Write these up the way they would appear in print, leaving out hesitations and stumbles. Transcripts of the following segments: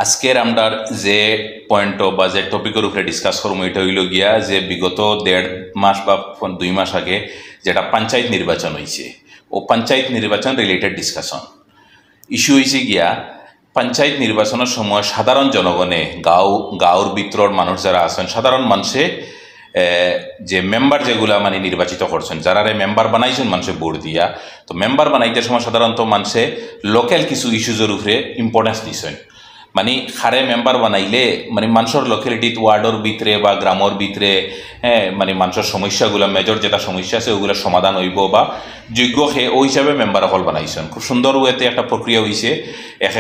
আজকের আমরা যে পয়েন্ট বা যে টপিকের উপরে ডিসকাস করবো এটা হইল গিয়া যে বিগত 1.5 মাস বা 2 মাস আগে যেটা পঞ্চায়েত নির্বাচন হয়েছে ও পঞ্চায়েত নির্বাচন রিলেটেড ডিসকাশন ইস্যু হয়েছে গিয়া পঞ্চায়েত নির্বাচনের সময় সাধারণ জনগণে গাঁওর ভিতরের মানুষ যারা আছেন সাধারণ মানুষে যে মেম্বার যেগুলা মানে নির্বাচিত করছেন যারা মেম্বার বানাইছেন মানুষে ভোট দিয়া তো মেম্বার বানাইতে সময় সাধারণত মানুষে লোকাল কিছু ইস্যুজের উপরে ইম্পর্টেন্স দিছেন মানে হারে মেম্বার বানাইলে মানে মানুষের লোকালিটিত ওয়ার্ডর ভিতরে বা গ্রামের ভিতরে মানে মানুষের সমস্যাগুলো মেজর যেটা সমস্যা আছে ওগুলো সমাধান হইব বা যোগ্য সে ওই হিসাবে মেম্বার হল বানাইছেন খুব সুন্দর ওয়েতে একটা প্রক্রিয়া হয়েছে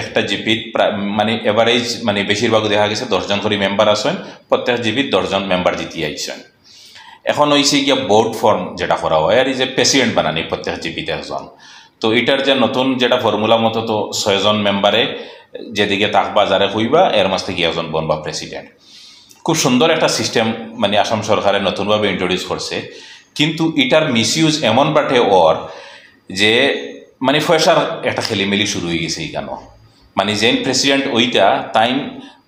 একটা জিপিত মানে এভারেজ মানে বেশিরভাগ দেখা গেছে 10 জন করে মেম্বার আছেন প্রত্যেক জিপিত 10 জন মেম্বার জিতিয়ে আইছেন এখন হয়েছে গিয়া বোর্ড ফর্ম যেটা করা হয় আর এই যে প্রেসিডেন্ট বানানি প্রত্যেক জিপিতে একজন তো এটার যে নতুন যেটা ফর্মুলা মতো তো 6 জন মেম্বারে যেদিকে তাকবা যারে কইবা এর মাঝ থেকে একজন বনবা প্রেসিডেন্ট খুব সুন্দর একটা সিস্টেম মানে আসাম সরকারে নতুনভাবে ইন্ট্রোডিউস করছে কিন্তু এটার মিসইউজ এমন বাটে ওর যে মানে পয়সার একটা খেলিমেলি শুরু হয়ে গেছে এইখানে মানে যেন প্রেসিডেন্ট ওইটা তাই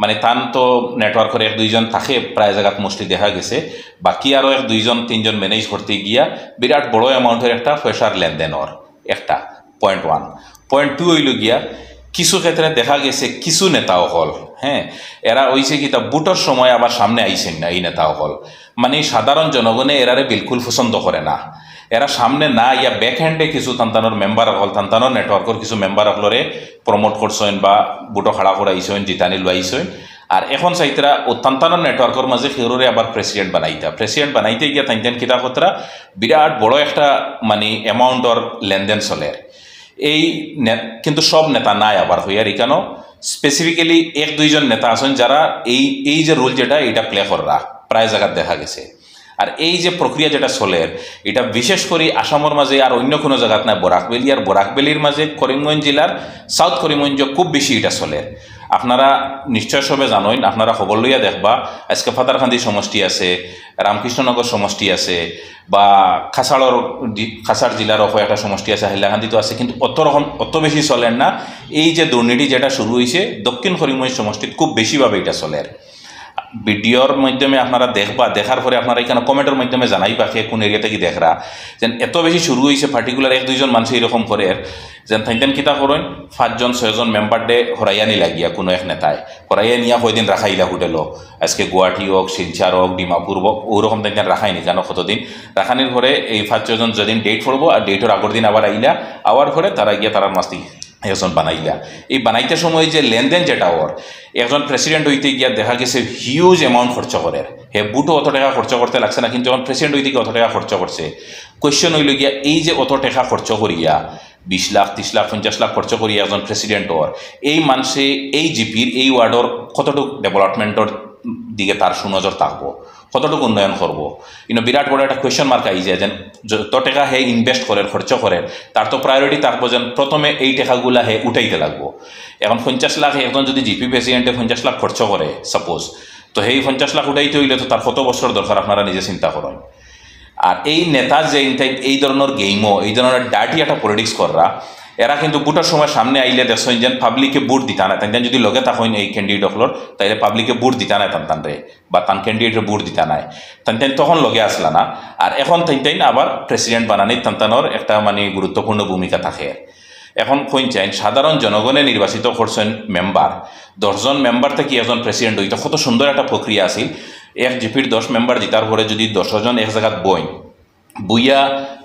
মানে তান তো নেটওয়ার্কের 1-2 জন থাকে প্রায় জায়গাত মোস্টলি দেখা গেছে বাকি আরও 1-2 জন 3 জন ম্যানেজ করতে গিয়া বিরাট বড় অ্যামাউন্টের একটা পয়সার লেনদেন ওর একটা পয়েন্ট 1 পয়েন্ট 2 হইল গিয়া কিছু ক্ষেত্রে দেখা গেছে কিছু নেতাও হল এরা হইছে কি তা বুটোর সময় আবার সামনে আইছেন না এই নেতাও হল মানে সাধারণ জনগণে এরারে বিলকুল পছন্দ করে না এরা সামনে না ইয়া ব্যাক হ্যান্ডে কিছু তান্তানোর মেম্বার হল তান্তানোর নেটওয়ার্কের কিছু মেম্বার হলরে প্রমোট করছেন বা বুটো খাড়া করাইছেন জিতানি লইছেন আর এখন চাইতরা তান্তানোর নেটওয়ার্কের মাঝে সেগুলোরে আবার প্রেসিডেন্ট বানাইতে গিয়া তাইতেন কিতা কতরা বিরাট বড় একটা মানে অ্যামাউন্টর লেনদেন চলে এই কিন্তু সব নেতা নাই আবার হইয়ার এখানেও স্পেসিফিক্যালি 1-2 জন নেতা আছেন যারা এই যে রোল যেটা এটা প্লে করা প্রায় জায়গায় দেখা গেছে আর এই যে প্রক্রিয়া যেটা চলের এটা বিশেষ করে আসামের মাঝে আর অন্য কোনো জায়গাত নাই বরাকবেলি আর বরাকবেলির মাঝে করিমগঞ্জ জেলার সাউথ করিমগঞ্জ খুব বেশি এটা চলের আপনারা নিশ্চয় সবে জানেন আপনারা খবর লইয়া দেখবা আজকে ফাতারখান্দি সমষ্টি আছে রামকৃষ্ণনগর সমষ্টি আছে বা খাসাড় জেলারও একটা সমষ্টি আছে হাইলাকান্দিতো আছে কিন্তু অত বেশি চলেন না এই যে দুর্নীতি যেটা শুরু হয়েছে দক্ষিণ করিমগঞ্জ সমষ্টিত খুব বেশিভাবে এটা চলের ভিডিওর মাধ্যমে আপনারা দেখবা দেখার পরে আপনারা এখানে কমেন্টের মাধ্যমে জানাইবা কে কোন এরিয়া থেকে দেখরা যেন এত বেশি শুরু হয়েছে পার্টিকুলার 1-2 জন মানুষ এরকম করে যেন থাইতেন কিতা করেন 5 জন 6 জন মেম্বার ডে হরাইয়া নি লাগিয়া কোনো এক নেতায় হরাইয়া নিয়া কয়দিন রাখাইলা হোটেলও আজকে গুয়াহাটি হোক শিলচর হোক ডিমাপুর হোক ওরকম তাইতেন রাখাইনি জানো কতদিন রাখানির পরে এই 5-6 জন যেদিন ডেট পড়বো আর ডেটের আগের দিন আবার আইলা আওয়ার পরে তারা গিয়া তারার মাস্তি একজন বানাইলা এই বানাইতে সময় যে লেনদেন যেটা ওর একজন প্রেসিডেন্ট হইতে গিয়া দেখা গেছে হিউজ অ্যামাউন্ট খরচ করে হে বুটো অত টাকা খরচ করতে লাগছে না কিন্তু যখন প্রেসিডেন্ট হইতে গিয়ে অত টাকা খরচ করছে কোয়েশ্চন হইল গিয়া এই যে অত টাকা খরচ করিয়া 20 লাখ 30 লাখ 50 লাখ খরচ করিয়া একজন প্রেসিডেন্ট ওর এই মানুষে এই জিপির এই ওয়ার্ডর কতটুকু ডেভেলপমেন্টর দিকে তার সুনজর থাকবো কতটুকু উন্নয়ন করবো কিন্তু বিরাট বড় একটা কোয়েশ্চন মার্ক আই যায় যেন যত টাকা হে ইনভেস্ট করেন খরচ করেন তার তো প্রায়োরিটি থাকবো যেন প্রথমে এই টাকাগুলা হে উঠাইতে লাগবো এখন 50 লাখ একজন যদি জিপি প্রেসিডেন্টে 50 লাখ খরচ করে সাপোজ তো সেই 50 লাখ উঠাইতে হইলে তো তার কত বছর দরকার আপনারা নিজে চিন্তা করেন আর এই নেতা যে এই ধরনের গেমও এই ধরনের ডার্টি একটা পলিটিক্স করা এরা কিন্তু বুটার সময় সামনে আইলে দেখছেন যেন পাবলিকে ভোট দিতা না তাই যদি লগে থাকেন এই ক্যান্ডিডেট হলোর তাইলে পাবলিকে ভোট দিতা নাই তান রে বা তান ক্যান্ডিডেটের ভোট দিতা নাই তান তখন লগে আসলা না আর এখন তাই আবার প্রেসিডেন্ট বানানির তান্তানোর একটা মানে গুরুত্বপূর্ণ ভূমিকা থাকে এখন কইন চাইন সাধারণ জনগণে নির্বাচিত করছেন মেম্বার 10 জন মেম্বার থেকে একজন প্রেসিডেন্ট হইতো কত সুন্দর একটা প্রক্রিয়া আছিল এক জিপির 10 মেম্বার জিতার পরে যদি 10 জন এক জায়গাত বইয়া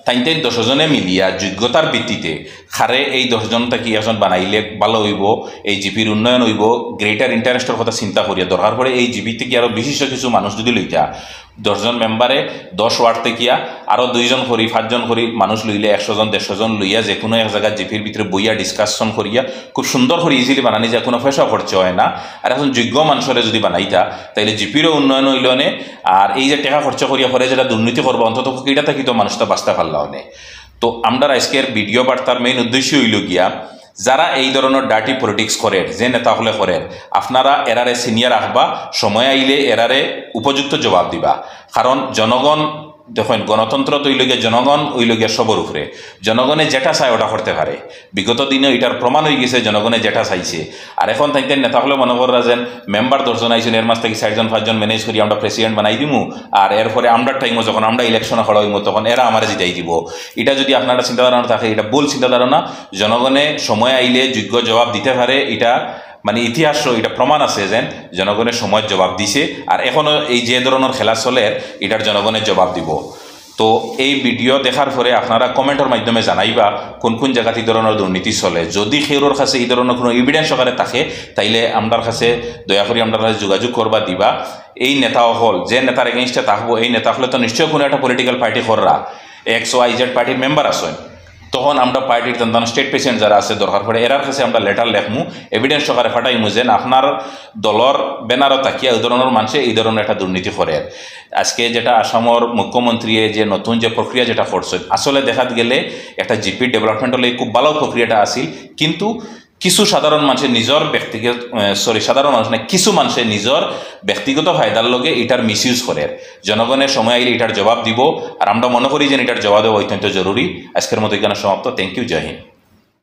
তাই 10 জনে মিলিয়া যোগ্যতার ভিত্তিতে খারে এই 10 জন থেকে একজন বানাইলে ভালো হইব এই জিপির উন্নয়ন হইব গ্রেটার ইন্টারেস্টের কথা চিন্তা করিয়া দরকার পড়ে এই জিপি থেকে আরও বিশিষ্ট কিছু মানুষ যদি লইতা 10 জন মেম্বারে 10 ওয়ার্ড থেকে আরও 2 জন করি 5 জন করি মানুষ লইলে 100 জন 150 জন লইয়া যে কোনো এক জায়গায় জিপির ভিতরে বইয়া ডিসকাশন করিয়া খুব সুন্দর করে ইজিলি বানানি যায় কোনো পয়সা খরচ হয় না আর এখন যোগ্য মানুষরে যদি বানাইতা তাইলে জিপিরও উন্নয়ন হইল নে আর এই যে টাকা খরচ করিয়া পরে যেটা দুর্নীতি করবো অন্তত এটা থাকি তো মানুষটা বাঁচতে পারলাও নে তো আমরা আজকের ভিডিও বার্তার মেইন উদ্দেশ্য হইল গিয়া যারা এই ধরনের ডার্টি পলিটিক্স করে যে নেতা হলে করে আপনারা এরারে সিনিয়র রাখবা সময় আইলে এরারে উপযুক্ত জবাব দিবা কারণ জনগণ দেখেন গণতন্ত্র তো ওই লগে জনগণ ওই লগে সবর উপরে জনগণে যেটা চায় ওটা করতে পারে বিগত দিনে এটার প্রমাণ হয়ে গেছে জনগণে যেটা চাইছে আর এখন তাইতে নেতা হলে মনে করা যেন মেম্বার 10 জন আইছেন এর মাস থেকে 4 জন 5 জন ম্যানেজ করি আমরা প্রেসিডেন্ট বানাই দিমু আর এরপরে আমরা টাইমও যখন আমরা ইলেকশনে খড়া হইমু তখন এরা আমার জিতাই দিব এটা যদি আপনারা চিন্তাধারণা থাকে এটা ভুল চিন্তাধারণা জনগণে সময় আইলে যোগ্য জবাব দিতে পারে এটা মানে ইতিহাস এটা প্রমাণ আছে যে জনগণের সময় জবাব দিছে আর এখনো এই যে ধরনের খেলা চলে এটার জনগণের জবাব দিব তো এই ভিডিও দেখার পরে আপনারা কমেন্টের মাধ্যমে জানাইবা কোন কোন জায়গাতে এই ধরনের দুর্নীতি চলে যদি সেউর কাছে এই ধরনের কোনো এভিডেন্স সহকারে থাকে তাইলে আমার কাছে দয়া করে আমার কাছে যোগাযোগ করবা দিবা এই নেতা হল যে নেতার এগেইনস্টে থাকবো এই নেতা হলে তো নিশ্চয়ই কোনো একটা পলিটিক্যাল পার্টি কররা XYZ পার্টির মেম্বার আছেন তখন আমরা পার্টির তান স্টেট প্রেসিডেন্ট যারা আছে দরকার পড়ে এরার কাছে আমরা লেটার লেখমু এভিডেন্স সহকারে ফাটাইমু যে আপনার দলর ব্যানারও তাকিয়া এই ধরনের মানুষে এই ধরনের একটা দুর্নীতি করে আজকে যেটা আসামের মুখ্যমন্ত্রী যে নতুন যে প্রক্রিয়া যেটা করছেন আসলে দেখা গেলে একটা জিপি ডেভেলপমেন্ট হলে খুব ভালো প্রক্রিয়াটা আসিল কিন্তু কিছু সাধারণ মানুষের নিজের ব্যক্তিগত সাধারণ মানুষ না কিছু মানুষের নিজের ব্যক্তিগত ফায়দার লগে এটার মিসইউজ করে জনগণের সময় আইলে এটার জবাব দিব আর আমরা মনে করি যে এটার জবাব দেওয়া অত্যন্ত জরুরি আজকের মতো এখানে সমাপ্ত থ্যাংক ইউ জয় হিন্দ